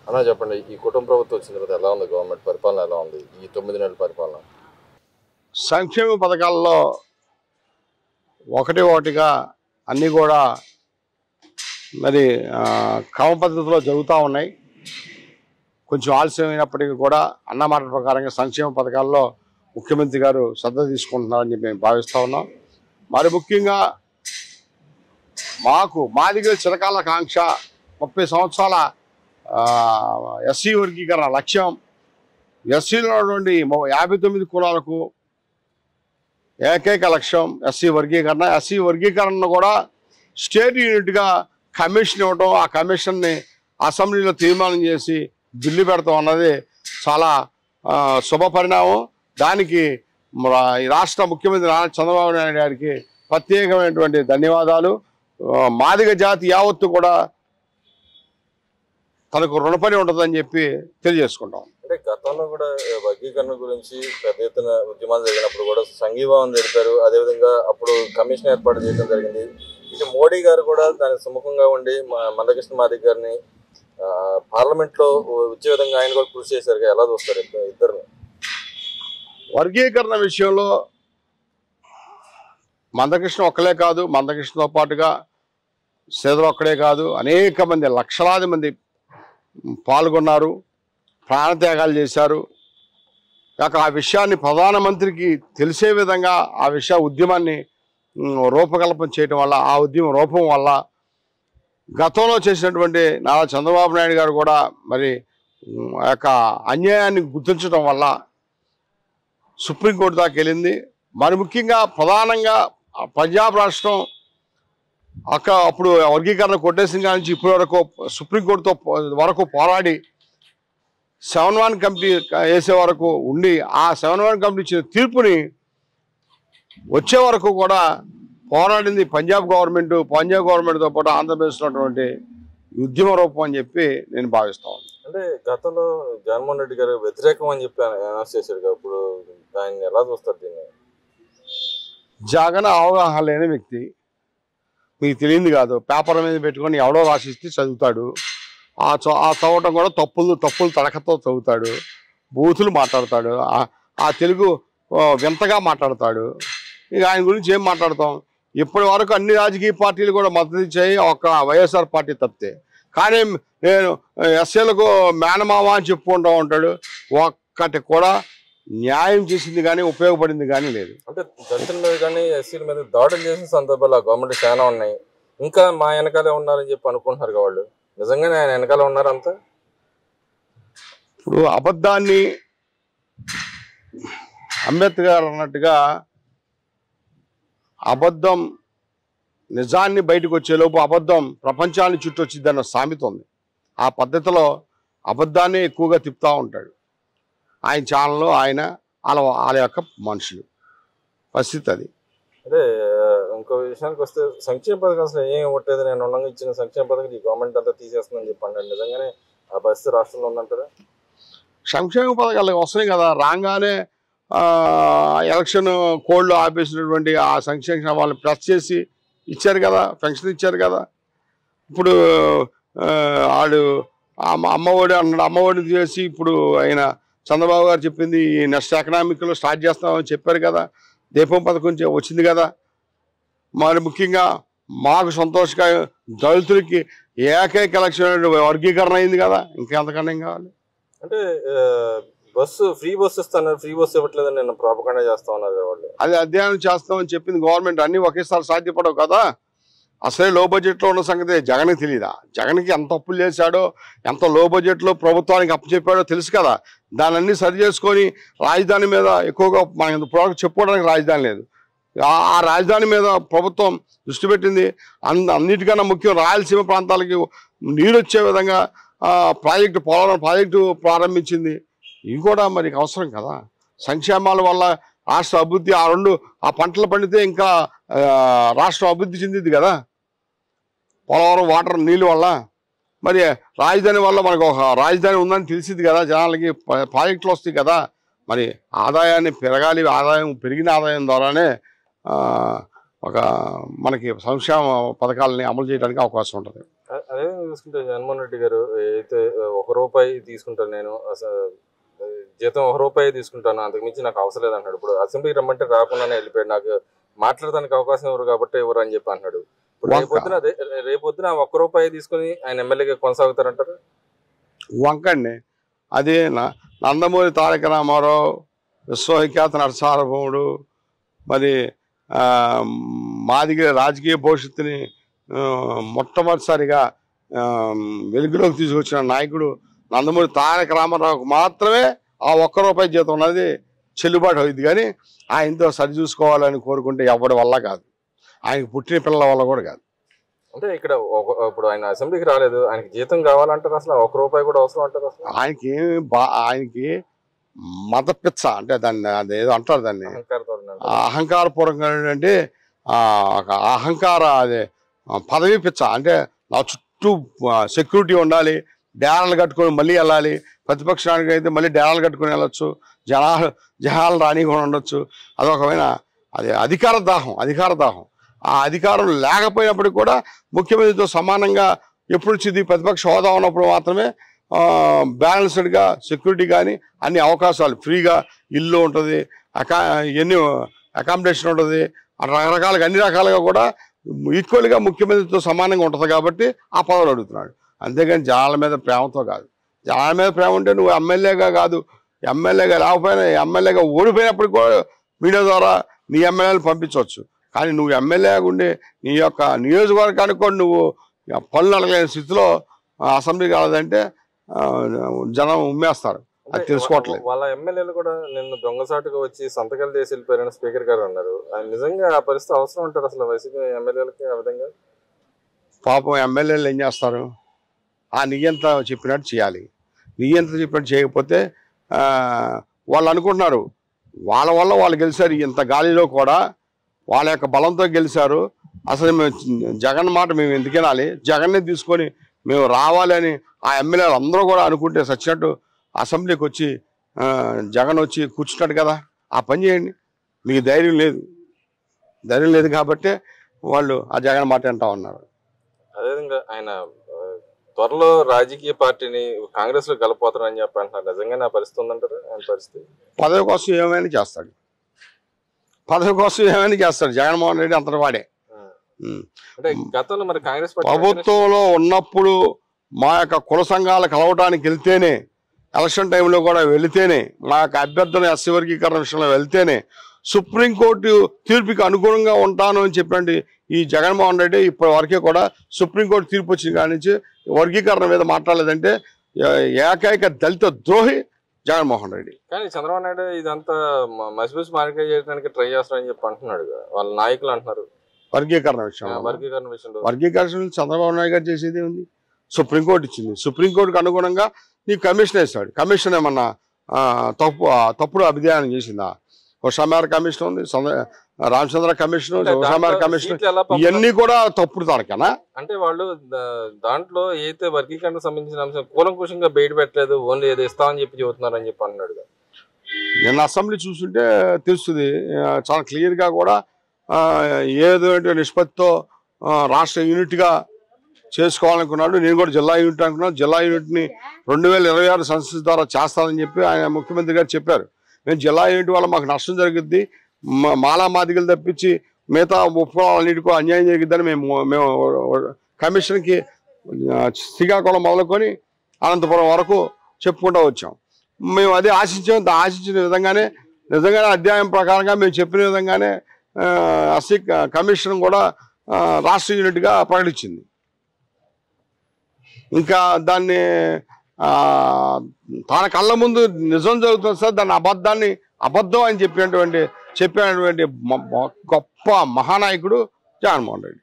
అలా చెప్పండి, ఈ కుటుంబ ప్రభుత్వం వచ్చిన తర్వాత ఎలా ఉంది? గవర్నమెంట్ పరిపాలన ఎలా ఉంది? ఈ 9 నెలల పరిపాలన సంక్షేమ పథకాల్లో ఒకటిగా అన్నీ కూడా మరి క్రమ పద్ధతిలో జరుగుతూ ఉన్నాయి. కొంచెం ఆలస్యమైనప్పటికీ కూడా అన్నమాట ప్రకారంగా సంక్షేమ పథకాల్లో ముఖ్యమంత్రి గారు శ్రద్ధ తీసుకుంటున్నారని చెప్పి మేము భావిస్తూ ఉన్నాం. మరి ముఖ్యంగా మాది చిరకాల కాంక్ష 30 సంవత్సరాల ఎస్సీ వర్గీకరణ లక్ష్యం. ఎస్సీలో నుండి 59 కులాలకు ఏకైక లక్ష్యం ఎస్సీ వర్గీకరణ. ఎస్సీ వర్గీకరణను కూడా స్టేట్ యూనిట్గా కమిషన్ ఇవ్వటం, ఆ కమిషన్ని అసెంబ్లీలో తీర్మానం చేసి బిల్లు పెడతాం అన్నది చాలా శుభ పరిణామం. దానికి ఈ రాష్ట్ర ముఖ్యమంత్రి నారా చంద్రబాబు నాయుడు గారికి ప్రత్యేకమైనటువంటి ధన్యవాదాలు. మాదిగ జాతి యావత్తు కూడా తనకు రుణపడి ఉంటుందని చెప్పి తెలియజేసుకుంటాం. అంటే గతంలో కూడా వర్గీకరణ గురించి పెద్ద ఎత్తున ఉద్యమాలు జరిగినప్పుడు కూడా సంఘీభావం జరిపారు. అదేవిధంగా అప్పుడు కమిషన్ ఏర్పాటు చేయడం జరిగింది. ఇటు మోడీ గారు కూడా దానికి సుముఖంగా ఉండి మందకృష్ణ మాదిగ గారిని పార్లమెంట్లో వచ్చే విధంగా ఆయన కూడా కృషి చేశారు. ఎలా చూస్తారు ఇద్దరు? వర్గీకరణ విషయంలో మందకృష్ణ ఒక్కలే కాదు, మందకృష్ణతో పాటుగా సేదరు ఒక్కడే కాదు, అనేక మంది లక్షలాది మంది పాల్గొన్నారు, ప్రాణత్యాగాలు చేశారు. కాక ఆ విషయాన్ని ప్రధానమంత్రికి తెలిసే విధంగా ఆ ఉద్యమాన్ని రూపకల్పన చేయడం వల్ల, ఆ ఉద్యమ రూపం వల్ల గతంలో చేసినటువంటి నారా చంద్రబాబు నాయుడు గారు కూడా మరి ఆ యొక్క అన్యాయాన్ని గుర్తించడం వల్ల సుప్రీంకోర్టు దాకా వెళ్ళింది. మరి ముఖ్యంగా ప్రధానంగా పంజాబ్ రాష్ట్రం అప్పుడు వర్గీకరణ కొట్టేసిన కాడి నుంచి ఇప్పటి వరకు సుప్రీంకోర్టుతో వరకు పోరాడి 7-1 కమిటీ వేసే వరకు ఉండి, ఆ 7-1 కమిటీ ఇచ్చిన తీర్పుని వచ్చే వరకు కూడా పోరాడింది పంజాబ్ గవర్నమెంట్తో పాటు ఆంధ్రప్రదేశ్లో ఉన్నటువంటి ఉద్యమ రూపం అని చెప్పి నేను భావిస్తాను. అంటే గతంలో జగన్మోహన్ రెడ్డి గారు వ్యతిరేకం అని చెప్పి అనౌన్స్ చేశారు కదా, ఇప్పుడు దాన్ని ఎలా చూస్తారు? దీన్ని జగన్ అవగాహన లేని వ్యక్తి, మీకు తెలియదు కాదు, పేపర్ మీద పెట్టుకొని ఎవడో రాసిస్తే చదువుతాడు. ఆ చదవటం కూడా తప్పులు తడకతో చదువుతాడు, బూతులు మాట్లాడతాడు, ఆ తెలుగు వింతగా మాట్లాడతాడు. ఇక ఆయన గురించి ఏం మాట్లాడతాం? ఇప్పటి వరకు అన్ని రాజకీయ పార్టీలు కూడా మద్దతు ఇచ్చాయి, ఒక వైఎస్ఆర్ పార్టీ తప్పితే. కానీ నేను ఎస్ఏలకు మేనమామ అని చెప్పుకుంటూ ఉంటాడు. ఒక్కటి కూడా న్యాయం చేసింది కానీ ఉపయోగపడింది కానీ లేదు. అంటే దళితుల మీద కానీ ఎస్సీల మీద దాడులు చేసిన సందర్భాలు గవర్నమెంట్ చాలా ఉన్నాయి. ఇంకా మా వెనకాలే ఉన్నారని చెప్పి అనుకుంటున్నారు వాళ్ళు. నిజంగానే ఆయన వెనకాల ఉన్నారు అంతా? ఇప్పుడు అబద్ధాన్ని అంబేద్కర్ అన్నట్టుగా అబద్ధం నిజాన్ని బయటకు వచ్చేలోపు అబద్ధం ప్రపంచాన్ని చుట్టొచ్చిద్దన్న సామెత ఉంది. ఆ పద్ధతిలో అబద్ధాన్ని ఎక్కువగా తిప్పుతూ ఉంటాడు. ఆయన ఛానల్లో వాళ్ళ యొక్క మనుషులు పరిస్థితి అది. అంటే ఇంకో విషయానికి వస్తే సంక్షేమ పథకం అసలు ఏం ఇవ్వట్లేదు, నేను ఉండగా ఇచ్చిన సంక్షేమ పథకం ఈ గవర్నమెంట్ అంతా తీసేస్తుందని చెప్పండి. నిజంగానే ఆ పరిస్థితి రాష్ట్రంలో ఉందంటారా? సంక్షేమ పథకాలు వస్తున్నాయి కదా, రాగానే ఎలక్షన్ కోడ్లో ఆపేసినటువంటి ఆ సంక్షేమ వాళ్ళని ప్రెస్ చేసి ఇచ్చారు కదా, పెన్షన్ ఇచ్చారు కదా. ఇప్పుడు వాడు అమ్మఒడి అన్నాడు, అమ్మఒడి చేసి ఇప్పుడు ఆయన చంద్రబాబు గారు చెప్పింది నెక్స్ట్ ఎకనామిక్లో స్టార్ట్ చేస్తామని చెప్పారు కదా. దీపం పథకం వచ్చింది కదా. మరి ముఖ్యంగా మాకు సంతోషంగా దళితులకి ఏకైక లక్ష్యం వర్గీకరణ అయింది కదా, ఇంకెంతకన్నా ఏం కావాలి? అంటే ఫ్రీ బస్సు ఇస్తున్నారు, ఫ్రీ బస్సు ఇవ్వట్లేదని నేను ప్రాపకాండా చేస్తా ఉన్నారు వాళ్ళు. అది అధ్యయనం చేస్తామని చెప్పింది గవర్నమెంట్. అన్నీ ఒకేసారి సాధ్యపడవు కదా. అసలే లో బడ్జెట్లో ఉన్న సంగతి జగన్కి తెలియదా? జగన్కి ఎంత అప్పులు చేశాడో, ఎంత లో బడ్జెట్లో ప్రభుత్వానికి అప్పచెప్పాడో తెలుసు కదా. దాన్ని సరి చేసుకొని రాజధాని మీద ఎక్కువగా మనకి ఇప్పుడు చెప్పుకోవడానికి రాజధాని లేదు. ఆ రాజధాని మీద ప్రభుత్వం దృష్టి పెట్టింది. అన్నిటికన్నా ముఖ్యం రాయలసీమ ప్రాంతాలకి నీరు వచ్చే విధంగా పోలవరం ప్రాజెక్టు ప్రారంభించింది. ఇవి కూడా మరి అవసరం కదా. సంక్షేమాల వల్ల రాష్ట్ర అభివృద్ధి, ఆ పంటలు పండితే ఇంకా రాష్ట్రం అభివృద్ధి చెందింది కదా. పోలవరం వాటర్ నీళ్ళు వల్ల, మరి రాజధాని వల్ల మనకు ఒక రాజధాని ఉందని తెలిసింది కదా, జనాలకి ప్రాజెక్టులు వస్తాయి కదా. మరి ఆదాయాన్ని పెరగాలి, పెరిగిన ఆదాయం ద్వారానే మనకి సంక్షేమ పథకాలని అమలు చేయడానికి అవకాశం ఉంటుంది. అదే చూసుకుంటే జగన్మోహన్ రెడ్డి గారు అయితే ₹1 తీసుకుంటాను నేను జీతం ₹1 తీసుకుంటాను, అంతకుమించి నాకు అవసరం లేదు అంటాడు. ఇప్పుడు అసెంబ్లీకి రమ్మంటే రాకుండానే వెళ్ళిపోయాడు. నాకు మాట్లాడడానికి అవకాశం ఎవరు కాబట్టి ఎవరు అని చెప్పి అంటున్నాడు. ఇప్పుడు రేపొద్దున ₹1 తీసుకుని ఆయన ఎమ్మెల్యేగా కొనసాగుతారంటారు. వంకండి అది నందమూరి తారక రామారావు, విశ్వవిఖ్యాత నరసార్వభౌముడు, మరి మాదిగ రాజకీయ భవిష్యత్తుని మొట్టమొదటిసారిగా వెలుగులోకి తీసుకొచ్చిన నాయకుడు నందమూరి తారక రామారావుకు మాత్రమే ఆ ₹1 జీతం ఉన్నది చెల్లుబాటు అవుతుంది. కానీ ఆయనతో సరి చూసుకోవాలని కోరుకుంటే ఎవరి వల్ల కాదు, ఆయనకు పుట్టిన పిల్లల వల్ల కూడా కాదు. అంటే ఇక్కడ ఇప్పుడు ఆయన అసెంబ్లీకి రాలేదు, ఆయనకి జీతం కావాలంటారు, అసలు ₹1 కూడా అవసరం అంటారు. అసలు ఆయనకి మత పిచ్చ అంటే దాన్ని అదేదో అంటారు, దాన్ని అహంకారపూర్వకంగా అంటే అహంకార అదే పదవి పిచ్చ. అంటే నా చుట్టూ సెక్యూరిటీ ఉండాలి, డేరాలు కట్టుకొని మళ్ళీ వెళ్ళాలి, ప్రతిపక్షానికి అయితే మళ్ళీ డేరాలు కట్టుకొని వెళ్ళొచ్చు, జనాలు రాని కూడా ఉండొచ్చు. అదొకమైన అదే అధికార దాహం. ఆ అధికారం లేకపోయినప్పటికీ కూడా ముఖ్యమంత్రితో సమానంగా ఎప్పుడు వచ్చింది ప్రతిపక్ష హోదా ఉన్నప్పుడు మాత్రమే బ్యాలెన్స్డ్గా సెక్యూరిటీ కానీ అన్ని అవకాశాలు, ఫ్రీగా ఇల్లు ఉంటుంది, ఎన్ని అకామిడేషన్ ఉంటుంది, రకరకాలుగా అన్ని రకాలుగా కూడా ఈక్వల్గా ముఖ్యమంత్రితో సమానంగా ఉంటుంది కాబట్టి ఆ పదవులు అడుగుతున్నాడు. అంతేగాని జనాల మీద ప్రేమతో కాదు. జనాల మీద ప్రేమ ఉంటే నువ్వు ఎమ్మెల్యేగా కాదు, ఎమ్మెల్యేగా లేకపోయినా ఎమ్మెల్యేగా ఓడిపోయినప్పటికి కూడా మీడియా ద్వారా నీ ఎమ్మెల్యేలు పంపించవచ్చు. కానీ నువ్వు ఎమ్మెల్యేగా ఉండి నీ యొక్క నియోజకవర్గానికి కూడా నువ్వు పనులు అడగలేని స్థితిలో అసెంబ్లీ కాలేదంటే జనం ఉమ్మేస్తారు. అది తెలుసుకోవట్లేదు. వాళ్ళ ఎమ్మెల్యేలు కూడా నిన్న దొంగసాటుగా వచ్చి సంతకాలు చేసి వెళ్ళిపోయారని స్పీకర్ గారు అన్నారు. నిజంగా ఆ పరిస్థితి అవసరం అంటారు అసలు వైసీపీ ఎమ్మెల్యేలకి ఆ విధంగా? పాపం ఎమ్మెల్యేలు ఏం చేస్తారు, ఆ నియంత చెప్పినట్టు చేయాలి. నియంత చెప్పినట్టు చేయకపోతే వాళ్ళు అనుకుంటున్నారు వాళ్ళ వల్ల వాళ్ళు గెలిచారు, ఇంత గాలిలో కూడా వాళ్ళ యొక్క బలంతో గెలిచారు, అసలు మేము జగన్ మాట మేము ఎందుకు వినాలి, జగన్నే తీసుకొని మేము రావాలి అని ఆ ఎమ్మెల్యేలు అందరూ కూడా అనుకుంటే సచ్చినట్టు అసెంబ్లీకి వచ్చి జగన్ వచ్చి కూర్చున్నాడు కదా. ఆ పని చేయండి. మీకు ధైర్యం లేదు కాబట్టి వాళ్ళు ఆ జగన్ మాట అంటా ఉన్నారు. అదేవిధంగా ఆయన త్వరలో రాజకీయ పార్టీని కాంగ్రెస్ లో కలపోతారని చెప్పి అంటున్నారు. నిజంగా నా పరిస్థితి ఉందంటారు ఆయన పరిస్థితి? పదవి కోసం ఏమైనా చేస్తాడు జగన్మోహన్ రెడ్డి అంతటి వాడే. అంటే గతంలో మరి కాంగ్రెస్ ప్రభుత్వంలో ఉన్నప్పుడు మా యొక్క కుల సంఘాలు కలవడానికి వెళ్తేనే, ఎలక్షన్ టైంలో కూడా వెళితేనే, మా యొక్క అభ్యర్థుల ఎస్సీ వర్గీకరణ విషయంలో వెళ్తేనే సుప్రీంకోర్టు తీర్పుకి అనుగుణంగా ఉంటాను అని చెప్పండి ఈ జగన్మోహన్ రెడ్డి ఇప్పటి వరకే కూడా సుప్రీంకోర్టు తీర్పు వచ్చిన కాడి నుంచి వర్గీకరణ మీద మాట్లాడలేదంటే ఏకైక దళిత ద్రోహి జగన్మోహన్ రెడ్డి. కానీ చంద్రబాబు నాయుడు ఇదంతా మసిబూసి మార్కెట్ చేయడానికి ట్రై చేస్తారని చెప్పి అంటున్నాడు, వాళ్ళ నాయకులు అంటున్నారు. వర్గీకరణ విషయంలో చంద్రబాబు నాయుడు గారు చేసేది ఉంది. సుప్రీంకోర్టు ఇచ్చింది, సుప్రీంకోర్టుకు అనుగుణంగా నీకు కమిషన్ వేస్తాడు. కమిషన్ ఏమన్నా తప్పుడు అభిధ్యానం చేసిందా? హుషామార్ కమిషన్ ఉంది, రామచంద్ర కమిషన్, హుషామార్ కమిషన్, ఇవన్నీ కూడా తప్పుడు తారకనా? అంటే వాళ్ళు దాంట్లో ఏదైతే వర్గీకరణకు సంబంధించిన అంశం కూలంకుషంగా బయట పెట్టలేదు, ఓన్లీ ఏదో ఇస్తామని చెప్పి చెబుతున్నారు అని చెప్పి అన్నాడు. నిన్న అసెంబ్లీ చూస్తుంటే తెలుస్తుంది చాలా క్లియర్గా కూడా ఏదో నిష్పత్తితో రాష్ట్ర యూనిట్గా చేసుకోవాలనుకున్నాడు. నేను కూడా జిల్లా యూనిట్ అనుకున్నాను. జిల్లా యూనిట్ని 2026 సెన్సస్ ద్వారా చేస్తానని చెప్పి ఆయన ముఖ్యమంత్రి గారు చెప్పారు. మేము జిల్లా యూనిట్ వల్ల మాకు నష్టం జరుగుద్ది, మాలా మాదిగలు తప్పించి మిగతా ఉపకులాలన్నిటికీ అన్యాయం జరిగిద్దని మేము కమిషన్కి శ్రీకాకుళం మొదలుకొని అనంతపురం వరకు చెప్పుకుంటూ వచ్చాం. మేము అదే ఆశించిన విధంగానే నిజంగానే అధ్యాయం ప్రకారంగా మేము చెప్పిన విధంగానే ఎస్సీ కమిషన్ కూడా రాష్ట్ర యూనిట్గా ప్రకటించింది. ఇంకా దాన్ని తన కళ్ళ ముందు నిజం జరుగుతుంది సార్, దాన్ని అబద్ధం అని చెప్పినటువంటి గొప్ప మహానాయకుడు జగన్మోహన్ రెడ్డి.